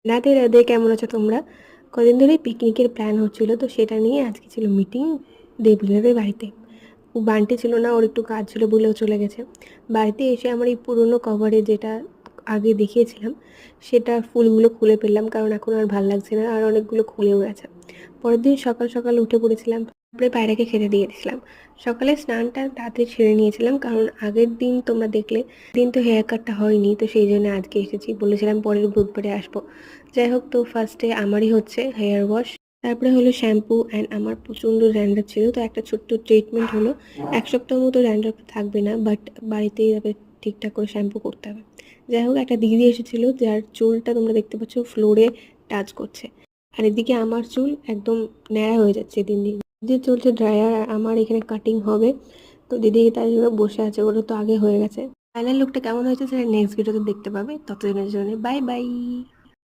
রাধে রাধে, কেমন আছো তোমরা? কদিন ধরেই পিকনিকের প্ল্যান হচ্ছিল, তো সেটা নিয়ে আজকে ছিল মিটিং দেবলীনাদের বাড়িতে। বান্টি ছিল না, ওর একটু কাজ ছিল বলেও চলে গেছে। বাড়িতে এসে আমার এই পুরনো কভারে যেটা আগে দেখিয়েছিলাম সেটা ফুলগুলো খুলে ফেললাম, কারণ এখন আর ভাল লাগছে না, আর অনেকগুলো খুলেও গেছে। পরের দিন সকাল সকাল উঠে পড়েছিলাম, তারপরে পায়রাকে খেতে দিয়ে দিয়েছিলাম। সকালে স্নানটা তাড়াতাড়ি সেরে নিয়েছিলাম, কারণ আগের দিন তোমরা দেখলে দিন তো হেয়ার কাটটা হয়নি, তো সেই জন্য আজকে এসেছি। বলেছিলাম পরের বুধবারে আসবো। যাই হোক, তো ফার্স্টে আমারই হচ্ছে হেয়ার ওয়াশ, তারপরে হলো শ্যাম্পু অ্যান্ড আমার প্রচণ্ড ড্যান্ড্রাফ ছিল, তো একটা ছোট্ট ট্রিটমেন্ট হলো। 1 সপ্তাহ মতো ড্যান্ড্রাফ থাকবে না, বাট বাড়িতেই যাবে, ঠিকঠাক করে শ্যাম্পু করতে হবে। যাই হোক, একটা দিদি এসেছিল যার চুলটা তোমরা দেখতে পাচ্ছ ফ্লোরে টাচ করছে, আর এদিকে আমার চুল একদম ন্যাড়া হয়ে যাচ্ছে দিন দিন। যে চলছে ড্রায়ার, আর আমার এখানে কাটিং হবে, তো দিদি তাই জন্য বসে আছে, ওটা তো আগে হয়ে গেছে। ফাইনাল লুকটা কেমন হয়েছে সেটা নেক্সট ভিডিওতে দেখতে পাবে। ততদিনের জন্য বাই বাই।